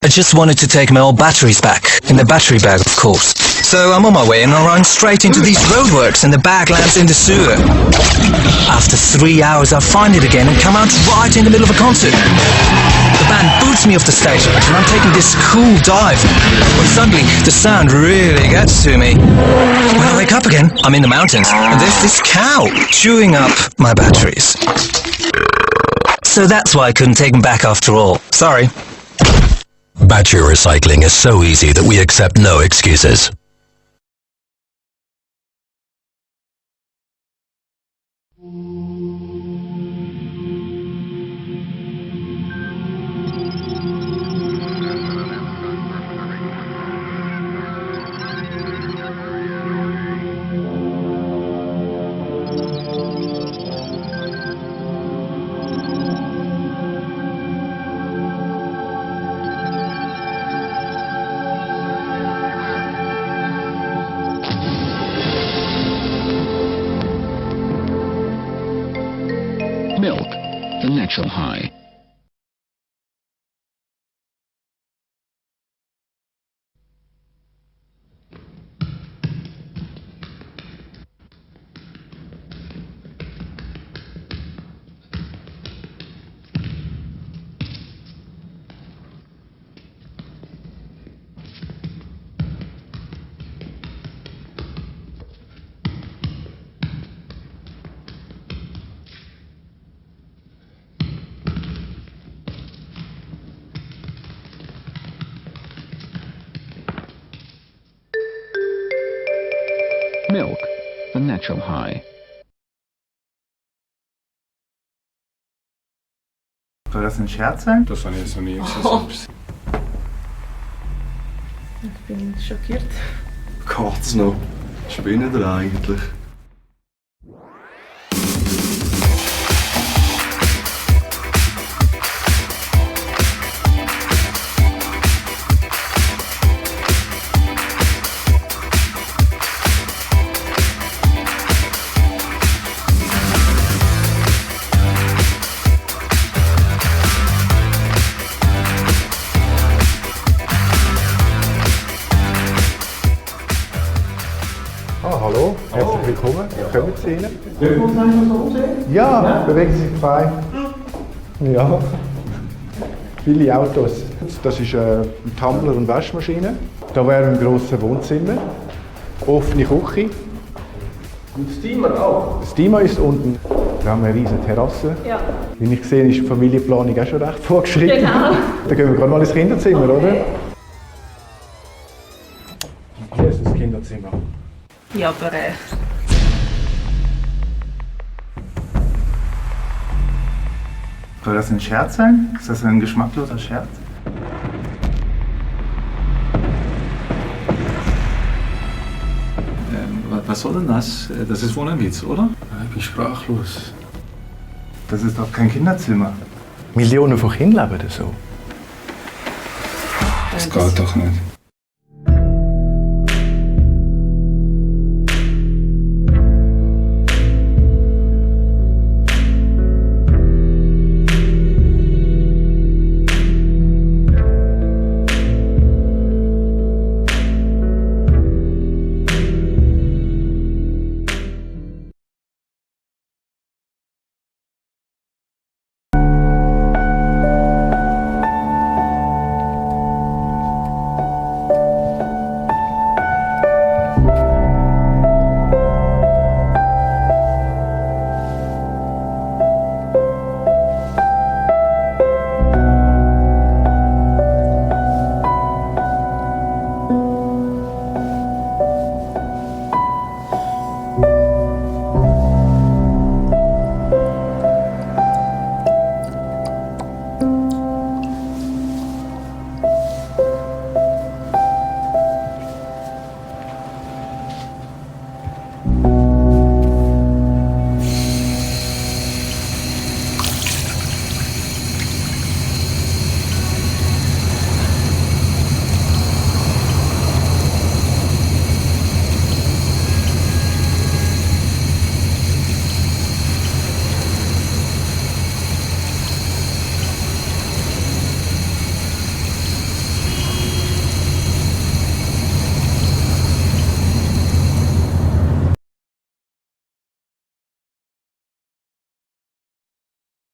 just wanted to take my old batteries back. In the battery bag, of course. So I'm on my way and I run straight into these roadworks and the bag lands in the sewer. After 3 hours I find it again and come out right in the middle of a concert. The band boots me off the stage and I'm taking this cool dive. When suddenly the sound really gets to me. When I wake up again, I'm in the mountains and there's this cow chewing up my batteries. So that's why I couldn't take them back after all. Sorry. Battery recycling is so easy that we accept no excuses. Milk, the natural high. Milk, the natural high. Soll das ein Scherz sein? Das habe ich jetzt noch nie gesehen. Ich bin schockiert. Geht's noch? Spinnt ihr eigentlich? Hallo, herzlich willkommen. Kommen Sie rein? Dürfen wir uns einfach so sehen? Ja, bewegen Sie sich frei. Ja, viele Autos. Das ist ein Tumbler und Waschmaschine. Da wäre ein grosses Wohnzimmer, offene Küche. Und Steamer auch? Steamer ist unten. Wir haben eine riesige Terrasse. Ja. Wie ich sehe, ist die Familienplanung auch schon recht vorgeschritten. Genau. Da gehen wir gerade mal ins Kinderzimmer, oder? Hier ist das Kinderzimmer. Ja, aber Soll das ein Scherz sein? Ist das ein geschmackloser Scherz? Was soll denn das? Das ist wohl ein Witz, oder? Ich bin sprachlos. Das ist doch kein Kinderzimmer. Millionen von Kindern leben so. Das geht doch nicht.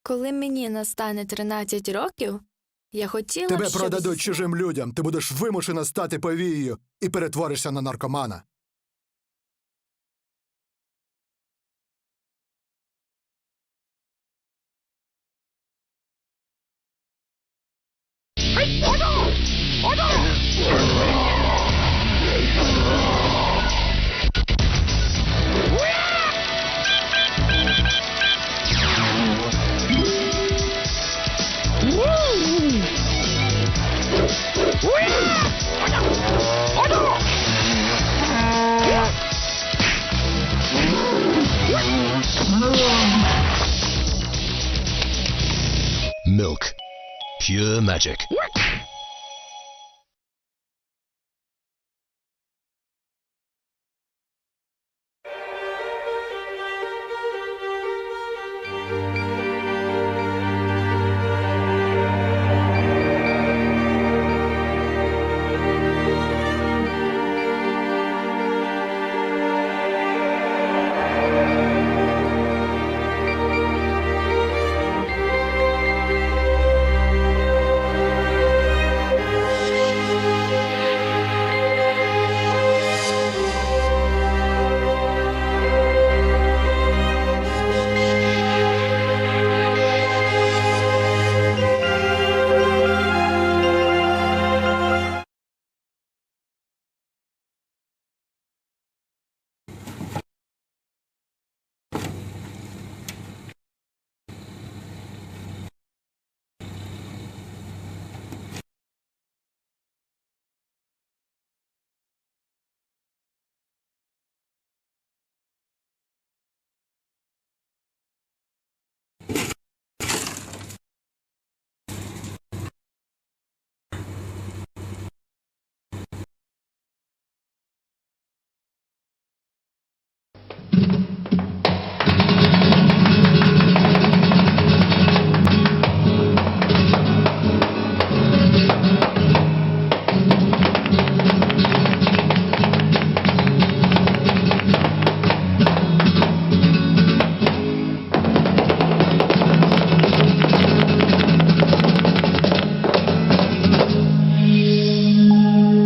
Коли мені настане 13 років, я хотіла б, Тебе щоб... продадуть чужим людям, ти будеш вимушена стати повією і перетворишся на наркомана. Milk. Pure magic.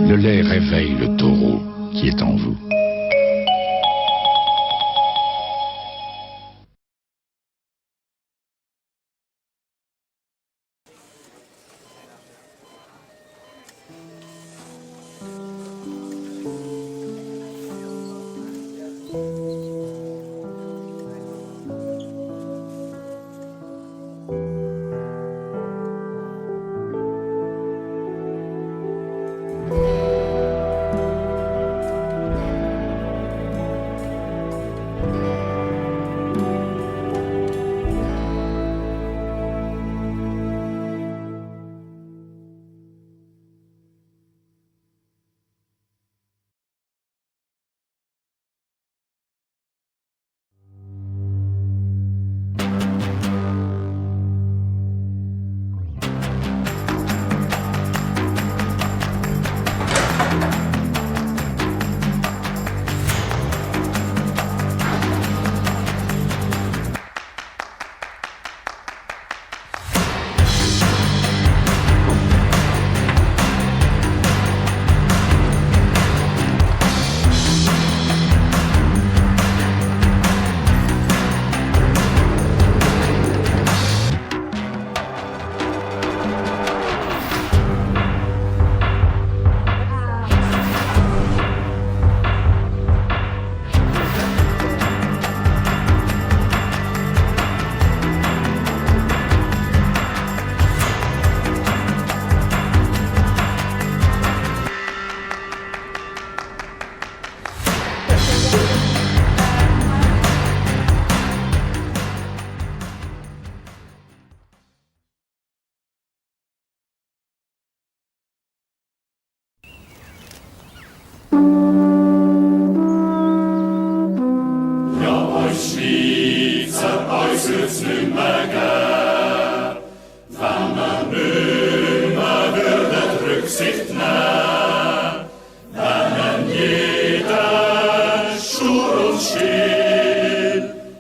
Le lait réveille le taureau qui est en vous.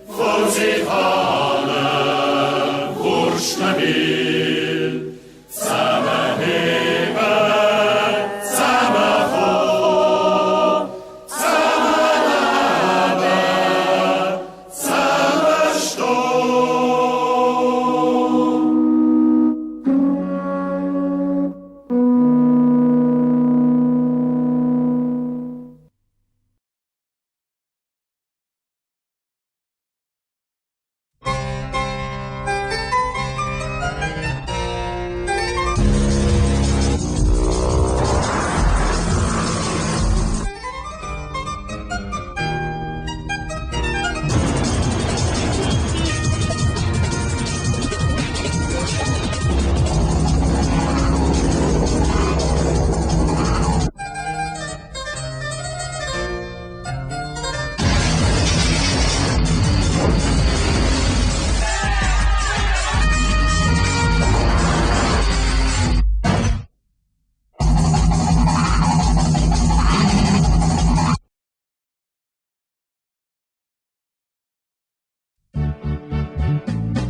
Vor sich alle,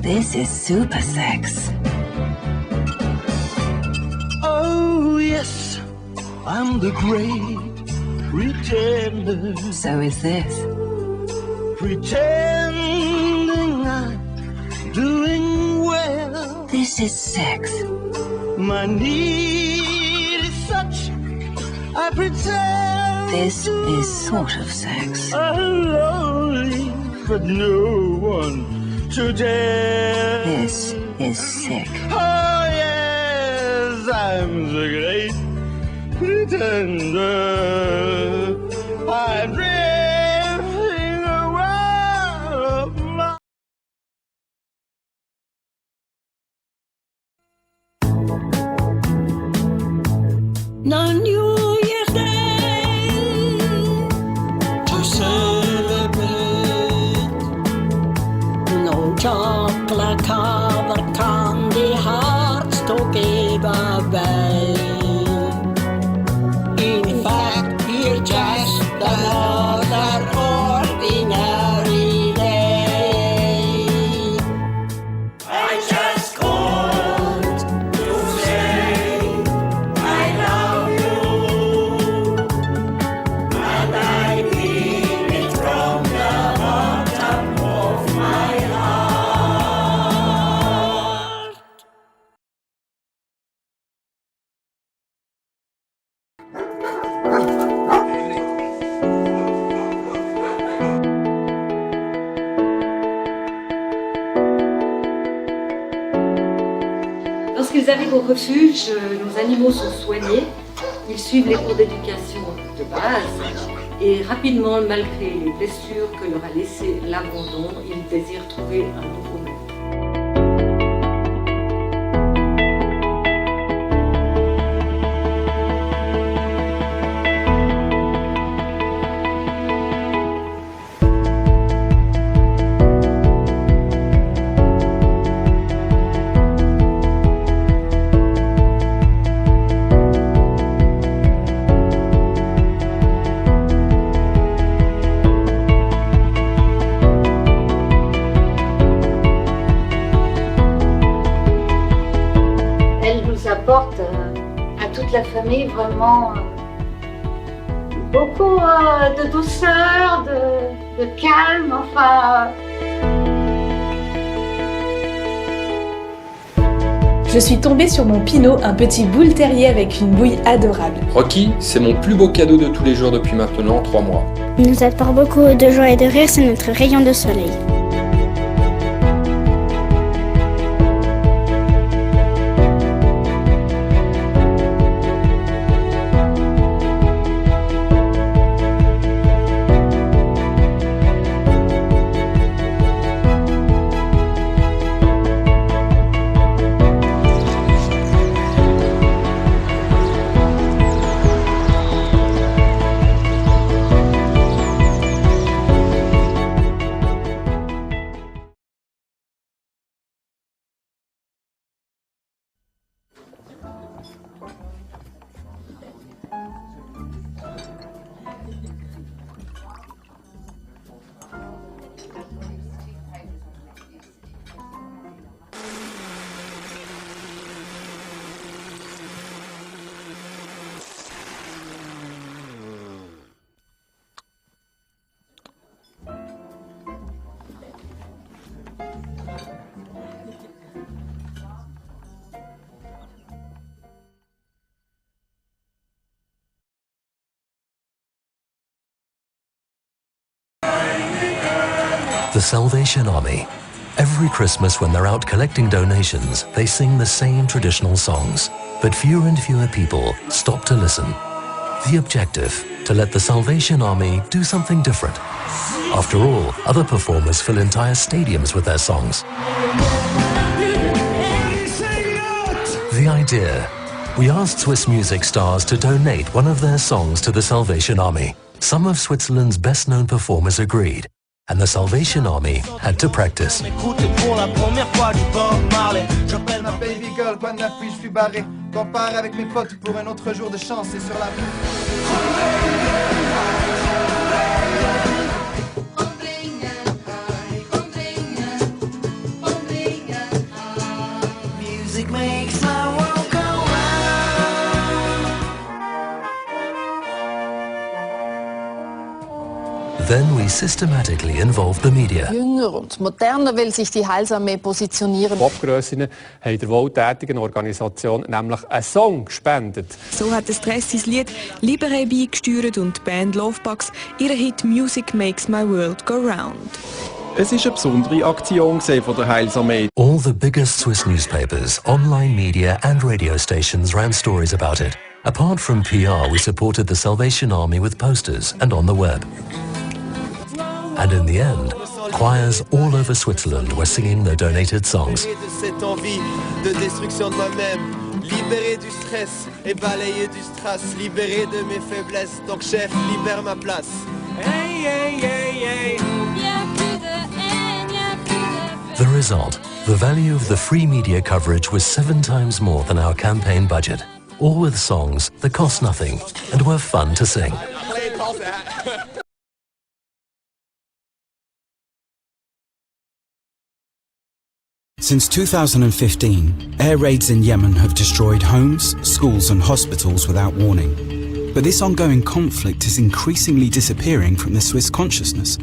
This is super sex. Oh, yes, I'm the great pretender. So is this. Pretending I'm doing well. This is sex. My need is such, I pretend. This is sort of sex. I'm lonely, but no one to dare. This is sick. Oh yes, I'm the great pretender. I'm drifting around my... No New Year's Day to celebrate. No chocolate covered candy hearts to give away. In fact, we're just another ordinary day. I just called to say I love you, and I mean it from the bottom of my heart. Lorsqu'ils arrivent au refuge, nos animaux sont soignés, ils suivent les cours d'éducation de base et rapidement, malgré les blessures que leur a laissé l'abandon, ils désirent trouver un nouveau maître. Elle nous apporte à toute la famille vraiment beaucoup de douceur, de calme, enfin. Je suis tombée sur mon Pinot, un petit boule terrier avec une bouille adorable. Rocky, c'est mon plus beau cadeau de tous les jours depuis maintenant 3 mois. Il nous apporte beaucoup de joie et de rire, c'est notre rayon de soleil. The Salvation Army. Every Christmas when they're out collecting donations, they sing the same traditional songs. But fewer and fewer people stop to listen. The objective, to let the Salvation Army do something different. After all, other performers fill entire stadiums with their songs. The idea. We asked Swiss music stars to donate one of their songs to the Salvation Army. Some of Switzerland's best-known performers agreed, and the Salvation Army had to practice. Ma baby girl, quoi de neuf, puis je suis barré. Quand part avec mes potes pour un autre jour de chance, c'est sur la Music makes my world go Then we systematically involved the media. Jünger und moderner will sich die Heilsarmee positionieren. Popgrössen haben der wohltätigen Organisation nämlich einen Song gespendet. So hat Stress sein Lied «Libere» beigesteuert und die Band Lovebugs ihren Hit «Music Makes My World Go Round». Es war eine besondere Aktion von der Heilsarmee. All the biggest Swiss newspapers, online media and radio stations ran stories about it. Apart from PR, we supported the Salvation Army with posters and on the web. And in the end, choirs all over Switzerland were singing their donated songs. cette envie de destruction de moi-même, libéré du stress et balayé du strass, libéré de mes faiblesses. Donc chef, libère ma place. Hey, hey, hey, hey. The result, the value of the free media coverage was 7 times more than our campaign budget. All with songs that cost nothing and were fun to sing. Since 2015, air raids in Yemen have destroyed homes, schools and hospitals without warning. But this ongoing conflict is increasingly disappearing from the Swiss consciousness.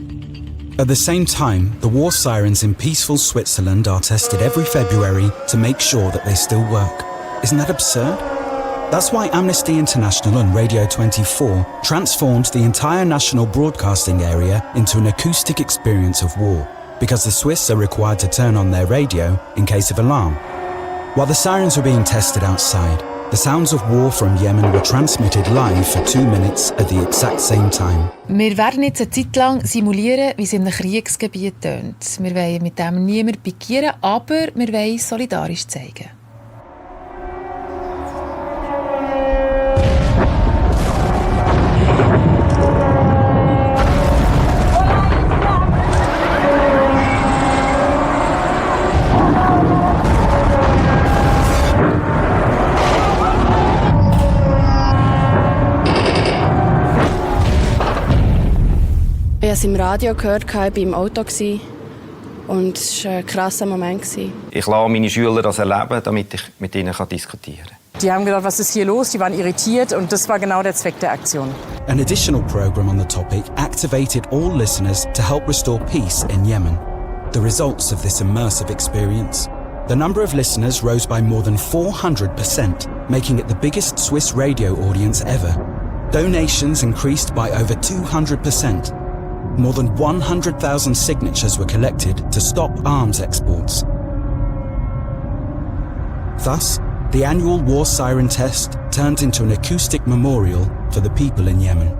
At the same time, the war sirens in peaceful Switzerland are tested every February to make sure that they still work. Isn't that absurd? That's why Amnesty International and Radio 24 transformed the entire national broadcasting area into an acoustic experience of war, because the Swiss are required to turn on their radio in case of alarm. While the sirens were being tested outside, the sounds of war from Yemen were transmitted live for 2 minutes at the exact same time. Wir werden jetzt eine Zeit lang simulieren, wie es in einem Kriegsgebiet tönt. Wir wollen mit dem niemanden pikieren, aber wir wollen solidarisch zeigen. Ich habe es im Radio gehört, ich war im Auto und es war ein krasser Moment. Ich lasse meine Schüler das erleben, damit ich mit ihnen diskutieren kann. Die haben gedacht, was ist hier los? Die waren irritiert und das war genau der Zweck der Aktion. An additional program on the topic activated all listeners to help restore peace in Yemen. The results of this immersive experience. The number of listeners rose by more than 400%, making it the biggest Swiss radio audience ever. Donations increased by over 200%. More than 100,000 signatures were collected to stop arms exports. Thus, the annual war siren test turned into an acoustic memorial for the people in Yemen.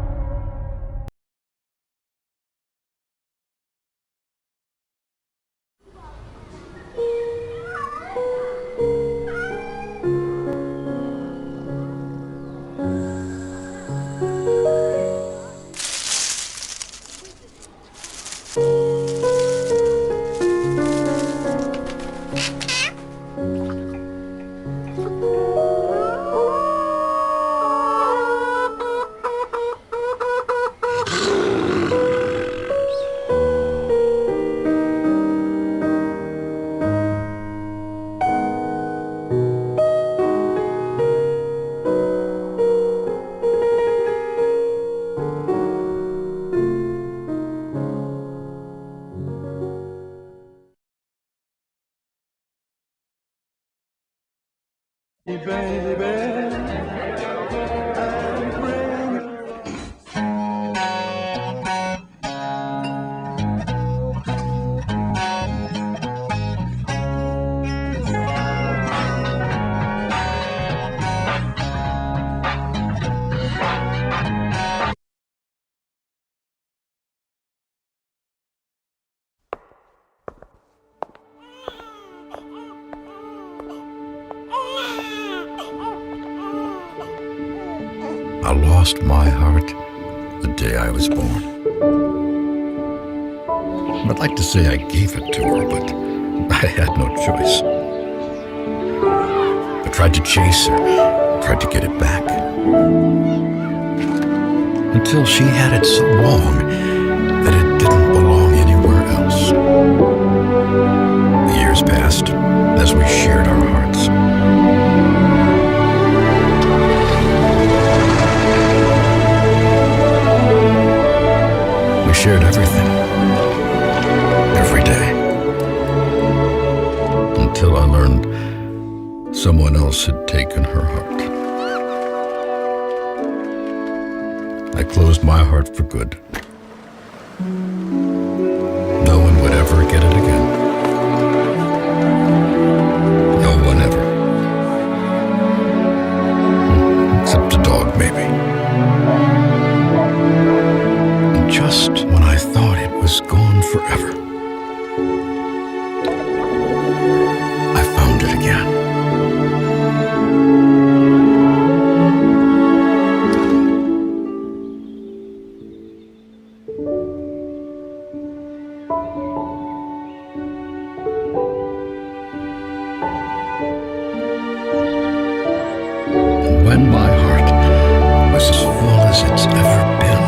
lost my heart the day I was born. I'd like to say I gave it to her, but I had no choice. I tried to chase her, tried to get it back, until she had it so long that it didn't belong anywhere else. The years passed as we shared our hearts. We shared everything, every day, until I learned someone else had taken her heart. I closed my heart for good. No one would ever get it again. No one ever. Except a dog, maybe. And just when I thought it was gone forever, I found it again. When my heart was as full as it's ever been.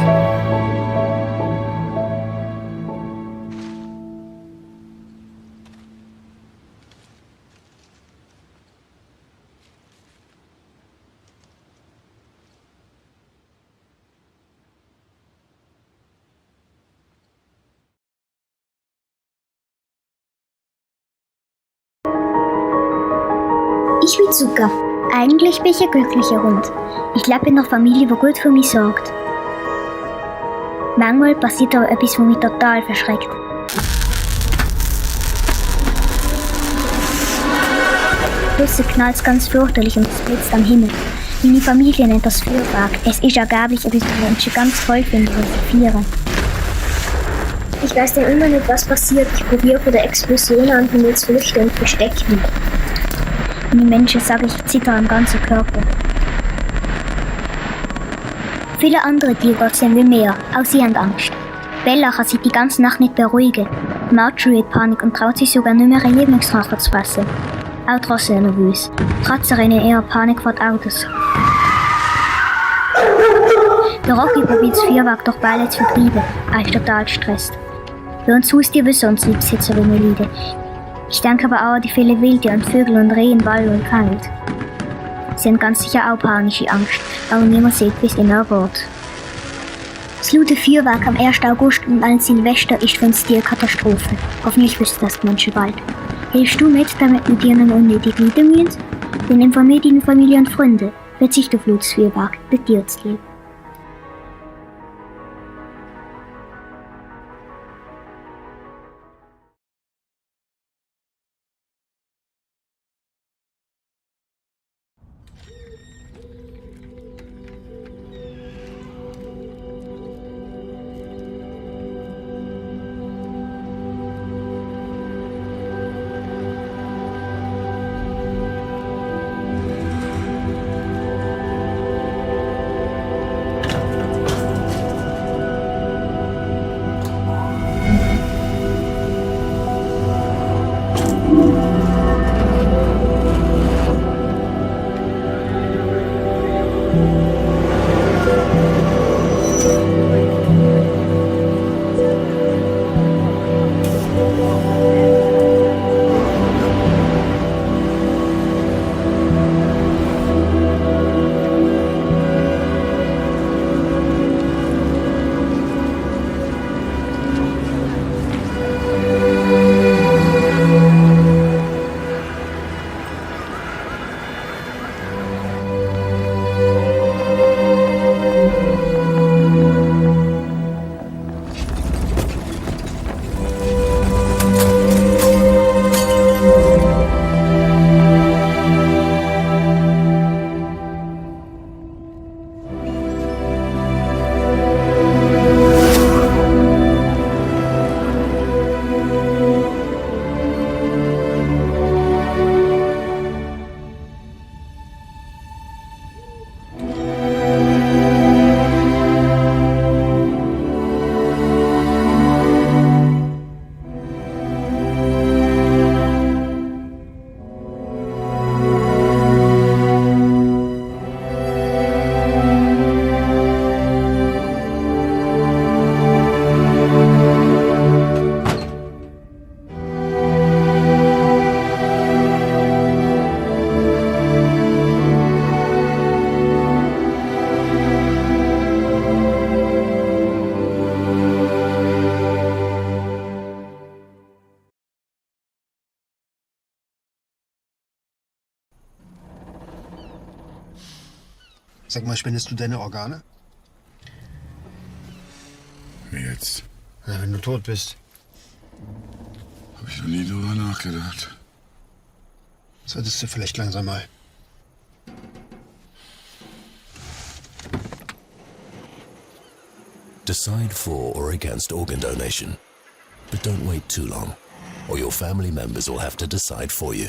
Ich will Zucker. Eigentlich bin ich ein glücklicher Hund. Ich lebe in einer Familie, die gut für mich sorgt. Manchmal passiert aber etwas, was mich total verschreckt. Draussen knallt es ganz fürchterlich und es blitzt am Himmel. Meine Familie nennt das Feuerwerk. Es ist angeblich etwas, was Menschen ganz toll finden, wenn sie feiern. Ich weiß dann immer nicht, was passiert. Ich probiere von der Explosion an von mir zu flüchten und verstecke mich. Die Menschen sagen, ich zittere am ganzen Körper. Viele andere Tiere sehen wie mehr, auch sie haben Angst. Bella kann sich die ganze Nacht nicht beruhigen. Marjorie hat Panik und traut sich sogar nicht mehr einen Lieblingsrachen zu fassen. Auch draussen ist nervös. Katzerinnen eher Panik vor den Autos. Der Rocky probiert das Feuerwerk durch Bälle zu vertreiben. Er ist total gestresst. Bei uns Haustiere will sonst die Besitzerinnen leiden. Ich denke aber auch an die vielen Wilde und Vögel und Rehe in Wald und Wald. Sie haben ganz sicher auch panische Angst, aber niemand sieht, wie es ihnen ergeht. Das laute Feuerwerk am 1. August und an Silvester ist für uns die Katastrophe. Hoffentlich wissen das die Menschen bald. Hilfst du mit, damit wir dir nicht unnötig leiden müssen? Dann informier deine Familie und Freunde. Verzicht auf lautes Feuerwerk, bei dir zu leben. Sag mal, spendest du deine Organe? Wie jetzt? Na, wenn du tot bist. Hab ich noch nie drüber nachgedacht. Solltest du vielleicht langsam mal. Decide for or against organ donation. But don't wait too long, or your family members will have to decide for you.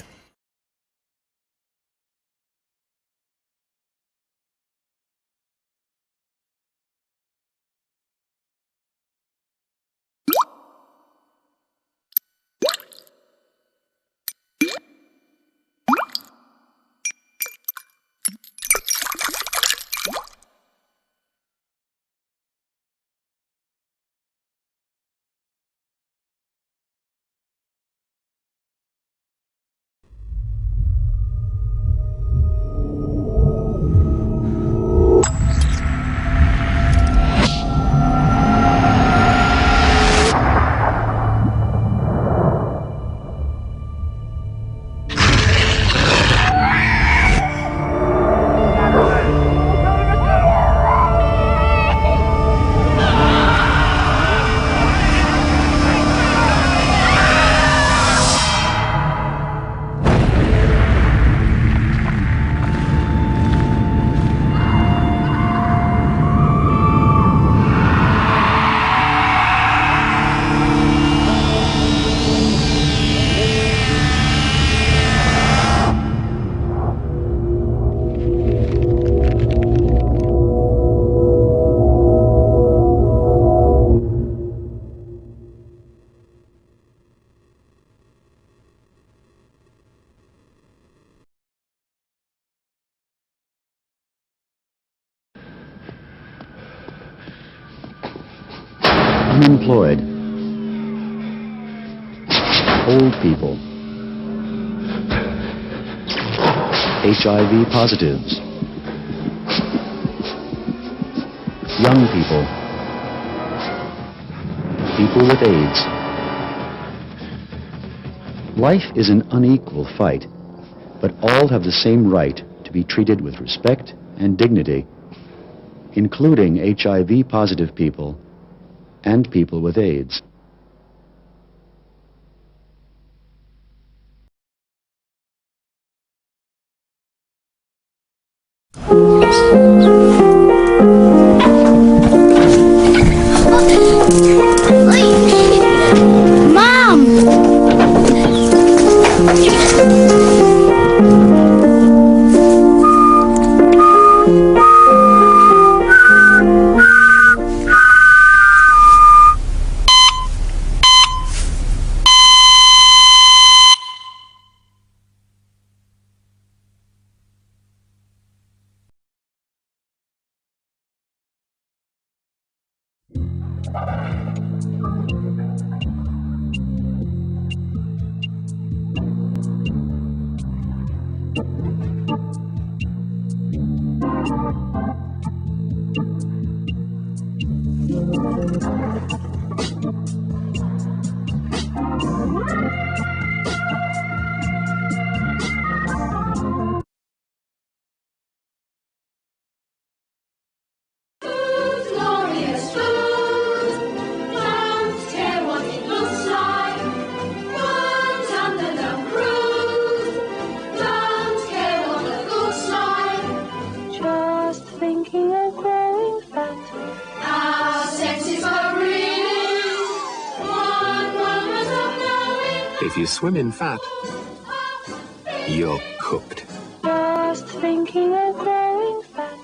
Unemployed, old people, HIV positives, young people, people with AIDS. Life is an unequal fight, but all have the same right to be treated with respect and dignity, including HIV positive people and people with AIDS. If you swim in fat, you're cooked. Just thinking of growing fat.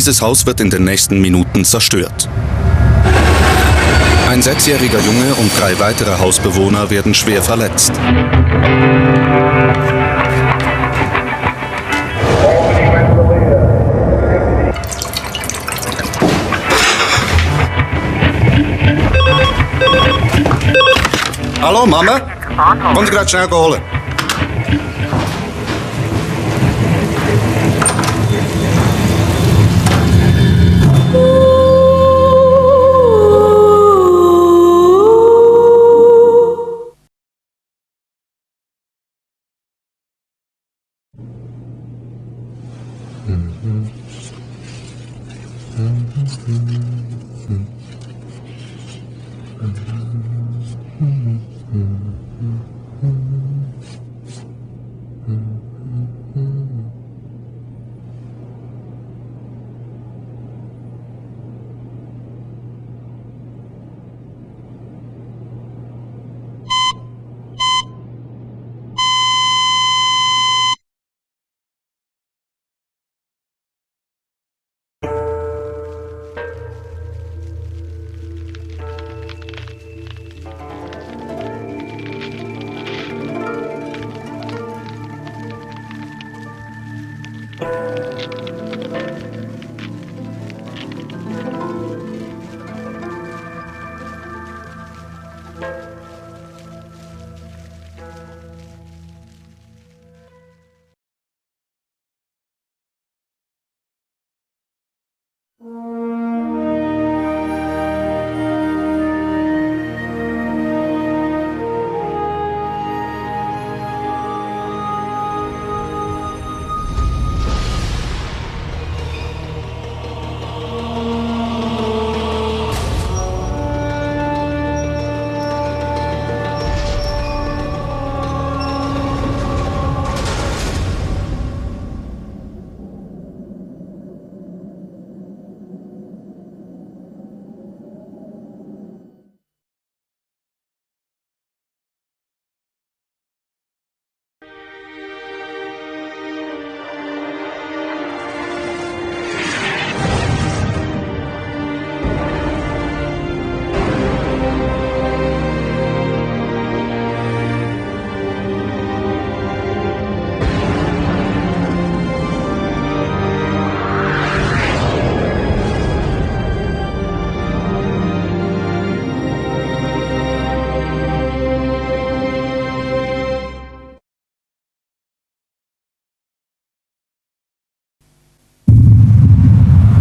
Dieses Haus wird in den nächsten Minuten zerstört. Ein 6-jähriger Junge und 3 weitere Hausbewohner werden schwer verletzt. Hallo Mama, komm Sie gerade schnell holen.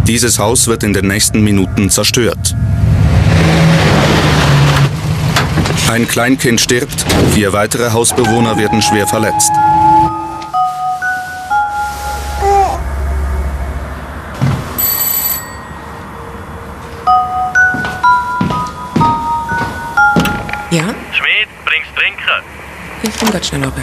Dieses Haus wird in den nächsten Minuten zerstört. Ein Kleinkind stirbt, 4 weitere Hausbewohner werden schwer verletzt. Ja? Schmied, bringst Trinken? Ich komm grad schnell runter.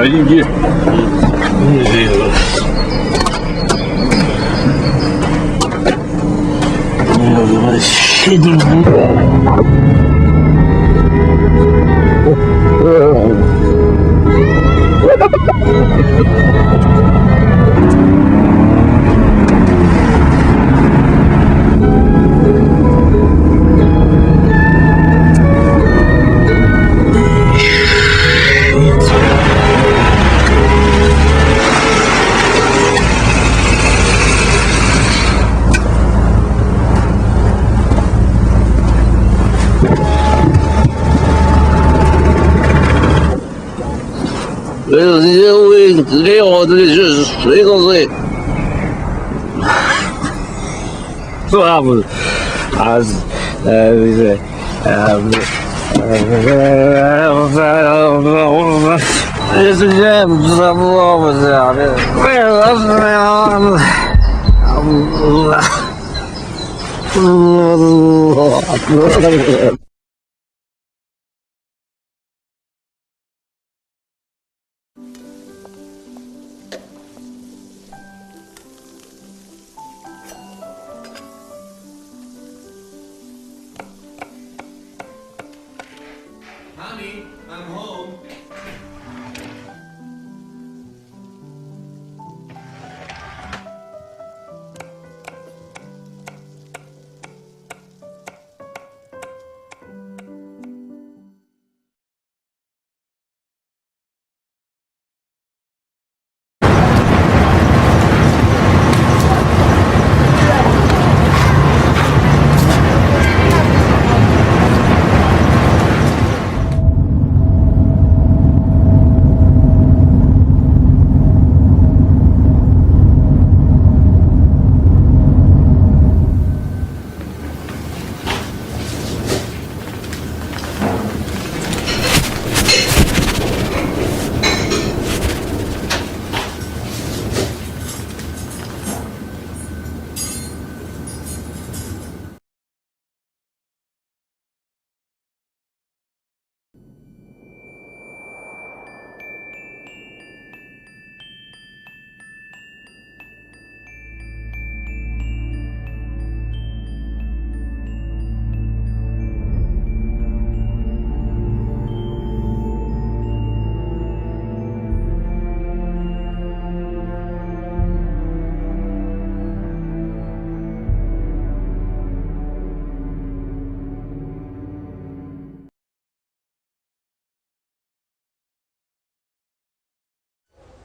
Иди. Well, 只给我自己去睡就睡。是不是？还是不是？不是。之前不是我不是啊，为什么呀？Honey, I'm home.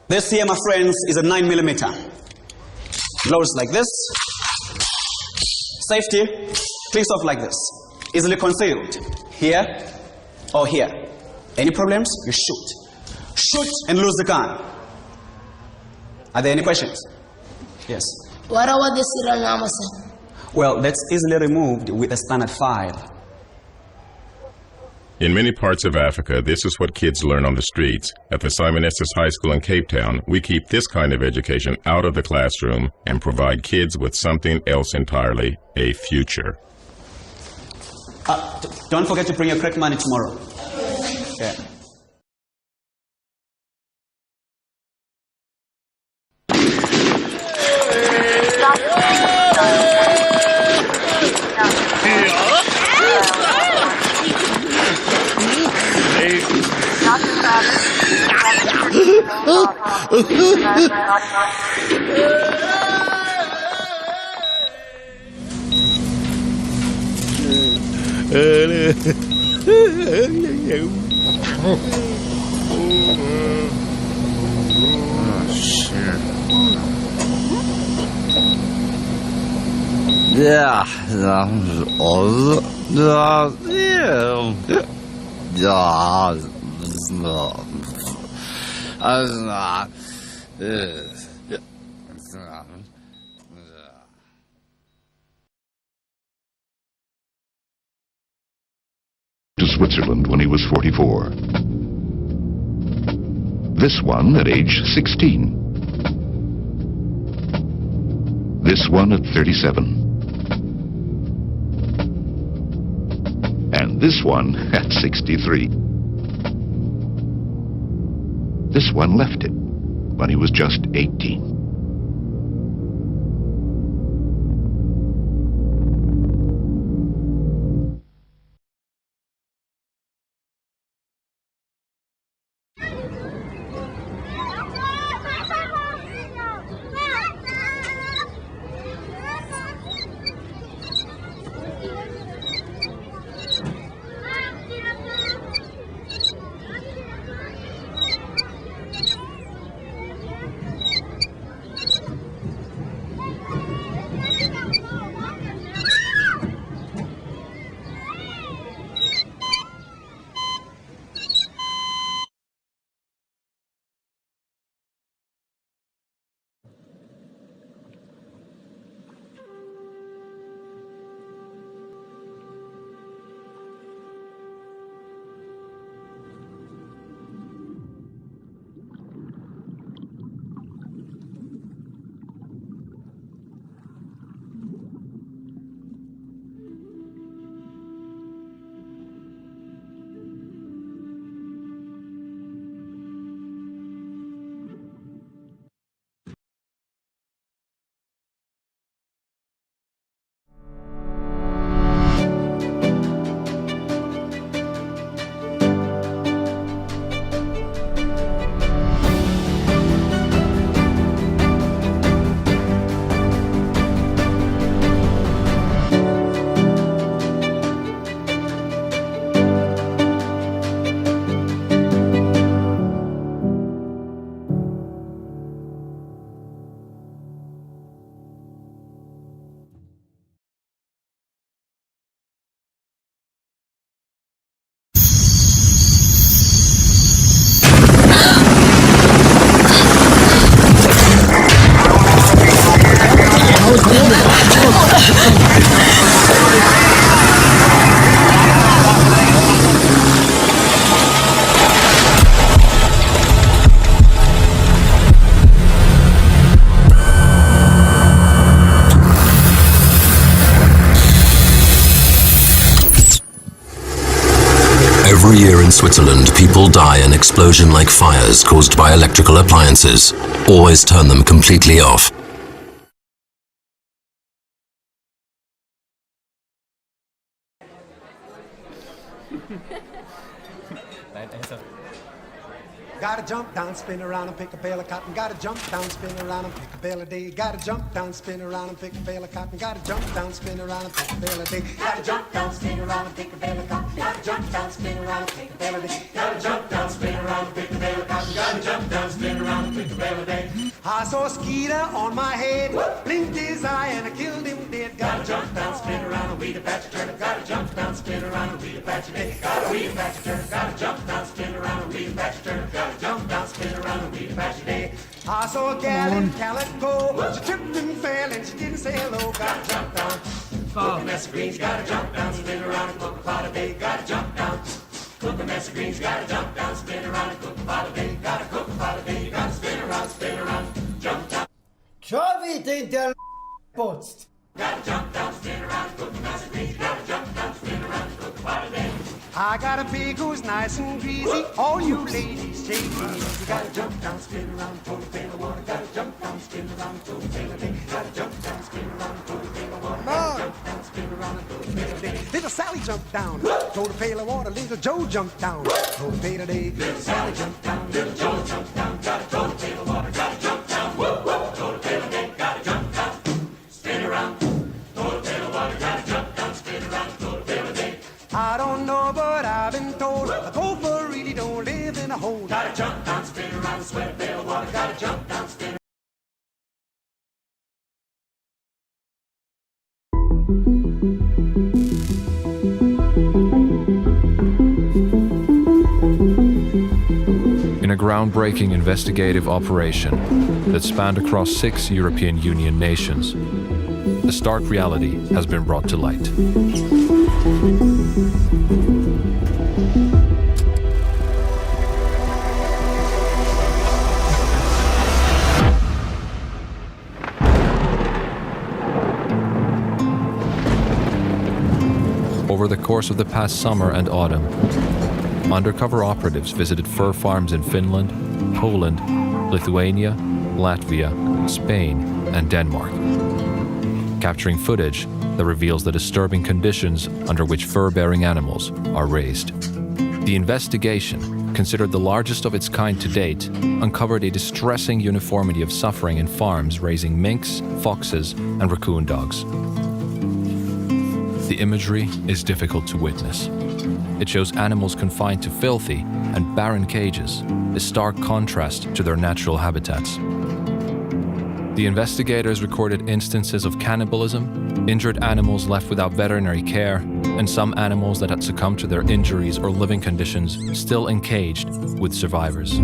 This here, my friends, is a 9mm. Blows like this. Safety, clicks off like this. Easily concealed. Here or here. Any problems? You shoot. Shoot and lose the gun. Are there any questions? Yes. What about the serial number, sir? Well, that's easily removed with a standard file. In many parts of Africa, this is what kids learn on the streets. At the Simon Estes High School in Cape Town, we keep this kind of education out of the classroom and provide kids with something else entirely, a future. Don't forget to bring your crack money tomorrow. Okay. Oh, shit. Ja, dat is alles. Ja, ja, to Switzerland when he was 44. This one at age 16. This one at 37. And this one at 63. This one left it when he was just 18. Every year in Switzerland, people die in explosion-like fires caused by electrical appliances. Always turn them completely off. Gotta jump down, spin around and pick a bale of cotton. Gotta jump down, spin around and pick a bale of day. Gotta jump down, spin around and pick a bale of cotton. Gotta jump down, spin around and pick a bale of day. Gotta jump down, spin around and pick a bale of cotton. Gotta jump down, spin around and pick a bale of day. Gotta jump down, spin around and pick a bale of cotton. Gotta jump down, spin around and pick a bale of day. I saw a skeeter on my head, blinked his eye and I killed him dead. Gotta jump down, spin around and weed a patch of turnip. Gotta jump down, spin around and weed a patch of day. Gotta weed a patch of turnip. Gotta jump down, spin around and weed a patch of turnip. Gotta jump down, spin around and weed a patch of day. I saw a gal in calico, she tripped and fell and she didn't say hello. Gotta jump down, cook a mess of greens. Gotta jump down, spin around and cook a pot of day. Gotta jump down, cook a mess of greens. Gotta jump down, spin around and cook a pot of day. Gotta cook a pot of day. Gotta spin around, jump down. Ciao, den der putzt. Gotta jump down, spin around, cook a mess of greens. Gotta jump down, spin around, cook a pot of day. I got a pig who's nice and greasy. All you ladies take it easy. You gotta jump down, spin around, pull a pail of water. Gotta jump down, spin around, pull a pail of day. Gotta jump down, spin around, pull a pail of water. Gotta jump down, spin around, pull a pail of day. Little Sally jumped down, told a pail of water. Little Joe jumped down, told a pail of day. Little Sally jumped down, little Joe jumped down. Gotta told a pail of water. Gotta jump down, told a pail of day. Gotta jump down, spin around, told a pail of water. Gotta jump down, spin around, told a pail of day. I don't know, but I've been told a gopher really don't live in a hole. Gotta jump down, spin around, sweat a pail of water. Gotta jump down, spin. In a groundbreaking investigative operation that spanned across 6 European Union nations, the stark reality has been brought to light. Over the course of the past summer and autumn, undercover operatives visited fur farms in Finland, Poland, Lithuania, Latvia, Spain, and Denmark, capturing footage that reveals the disturbing conditions under which fur-bearing animals are raised. The investigation, considered the largest of its kind to date, uncovered a distressing uniformity of suffering in farms raising minks, foxes, and raccoon dogs. The imagery is difficult to witness. It shows animals confined to filthy and barren cages, a stark contrast to their natural habitats. The investigators recorded instances of cannibalism, injured animals left without veterinary care, and some animals that had succumbed to their injuries or living conditions still encaged with survivors.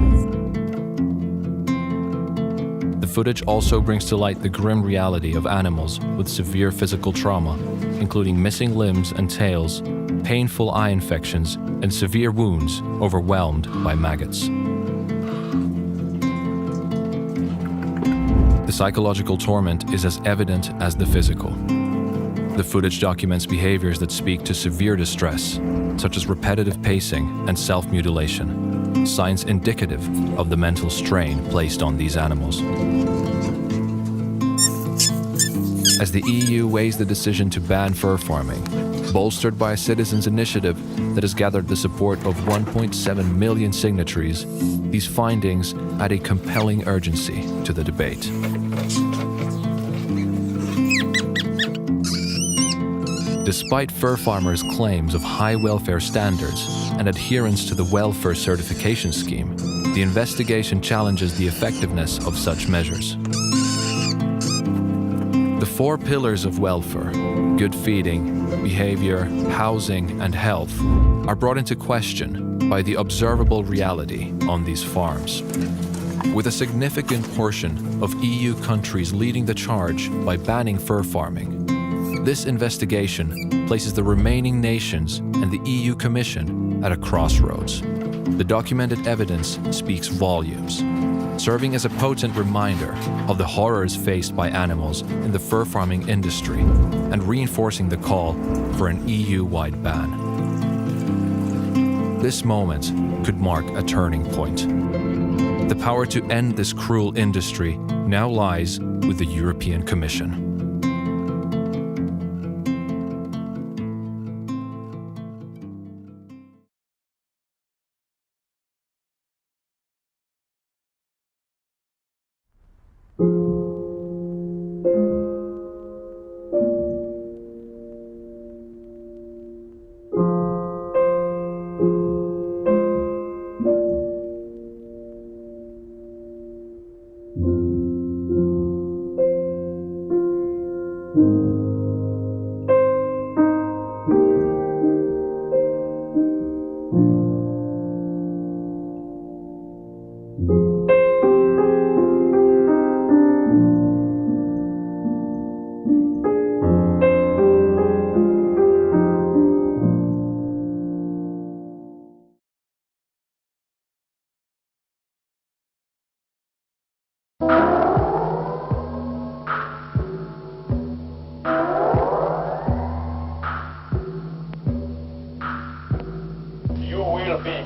The footage also brings to light the grim reality of animals with severe physical trauma, including missing limbs and tails, painful eye infections, and severe wounds overwhelmed by maggots. The psychological torment is as evident as the physical. The footage documents behaviors that speak to severe distress, such as repetitive pacing and self-mutilation, signs indicative of the mental strain placed on these animals. As the EU weighs the decision to ban fur farming, bolstered by a citizens' initiative that has gathered the support of 1.7 million signatories, these findings add a compelling urgency to the debate. Despite fur farmers' claims of high welfare standards and adherence to the welfare certification scheme, the investigation challenges the effectiveness of such measures. The 4 pillars of welfare, good feeding, behavior, housing, and health, are brought into question by the observable reality on these farms. With a significant portion of EU countries leading the charge by banning fur farming, This investigation places the remaining nations and the EU Commission at a crossroads. The documented evidence speaks volumes, serving as a potent reminder of the horrors faced by animals in the fur farming industry and reinforcing the call for an EU-wide ban. This moment could mark a turning point. The power to end this cruel industry now lies with the European Commission.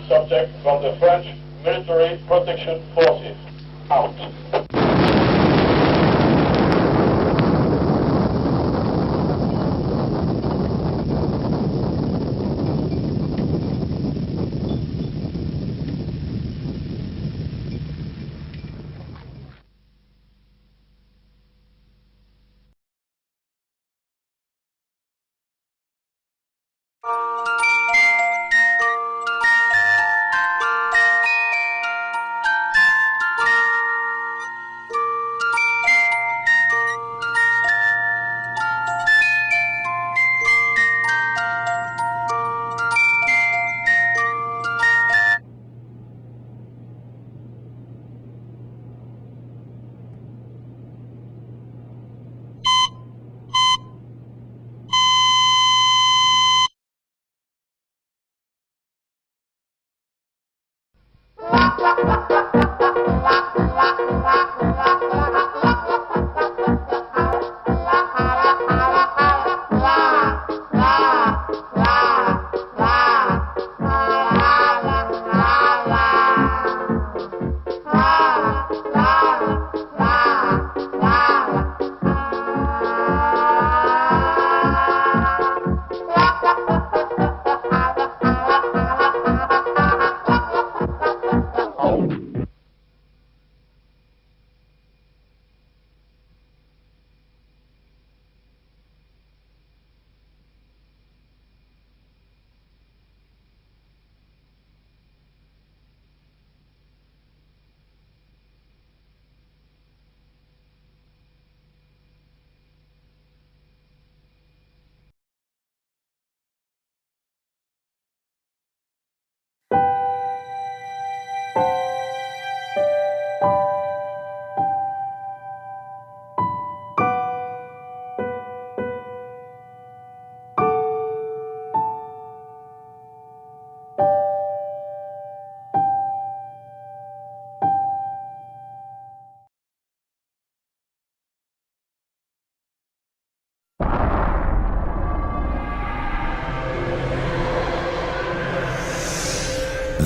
Subject from the French Military Protection Forces. Out.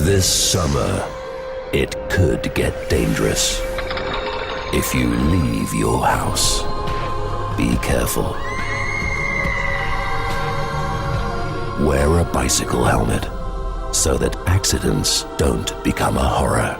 This summer, it could get dangerous. If you leave your house, be careful. Wear a bicycle helmet so that accidents don't become a horror.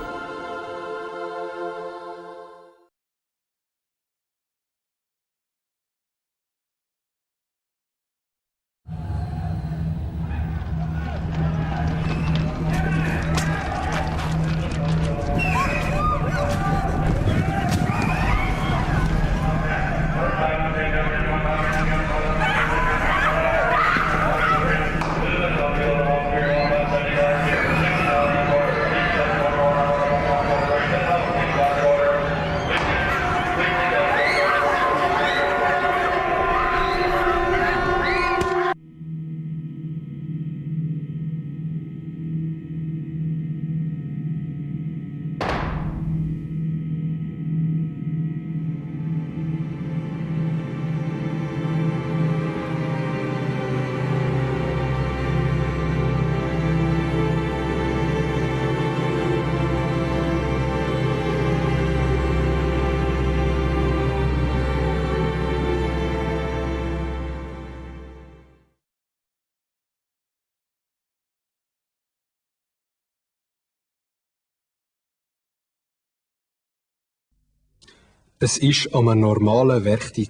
Es war an einem normalen Werktag.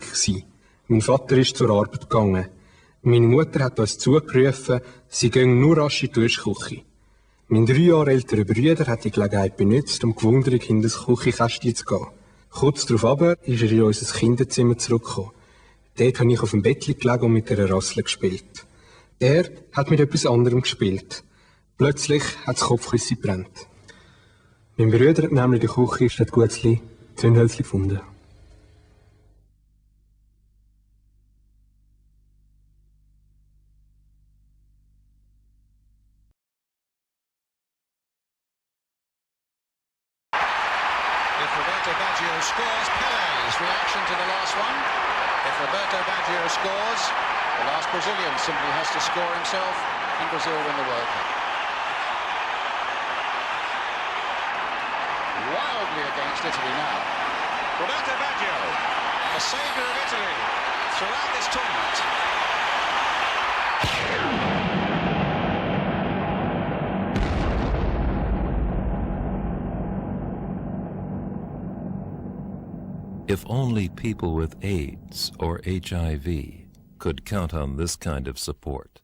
Mein Vater ist zur Arbeit gegangen. Meine Mutter hat uns zugerufen, sie gehen nur rasch in die Duschküche. Mein 3 Jahre älterer Bruder hat die Gelegenheit benutzt, um gewundert in das Küchenkästchen zu gehen. Kurz darauf aber ist er in unser Kinderzimmer zurückgekommen. Dort habe ich auf dem Bettchen gelegen und mit einer Rassel gespielt. Er hat mit etwas anderem gespielt. Plötzlich hat das Kopfkissen gebrannt. Mein Bruder hat nämlich in der Küche statt Gutzli Zündhölzchen gefunden. If Roberto Baggio scores, Pele's reaction to the last one. If Roberto Baggio scores, the last Brazilian simply has to score himself and Brazil win the World Cup. Wildly against Italy now. Roberto Baggio, the saviour of Italy throughout this tournament. If only people with AIDS or HIV could count on this kind of support.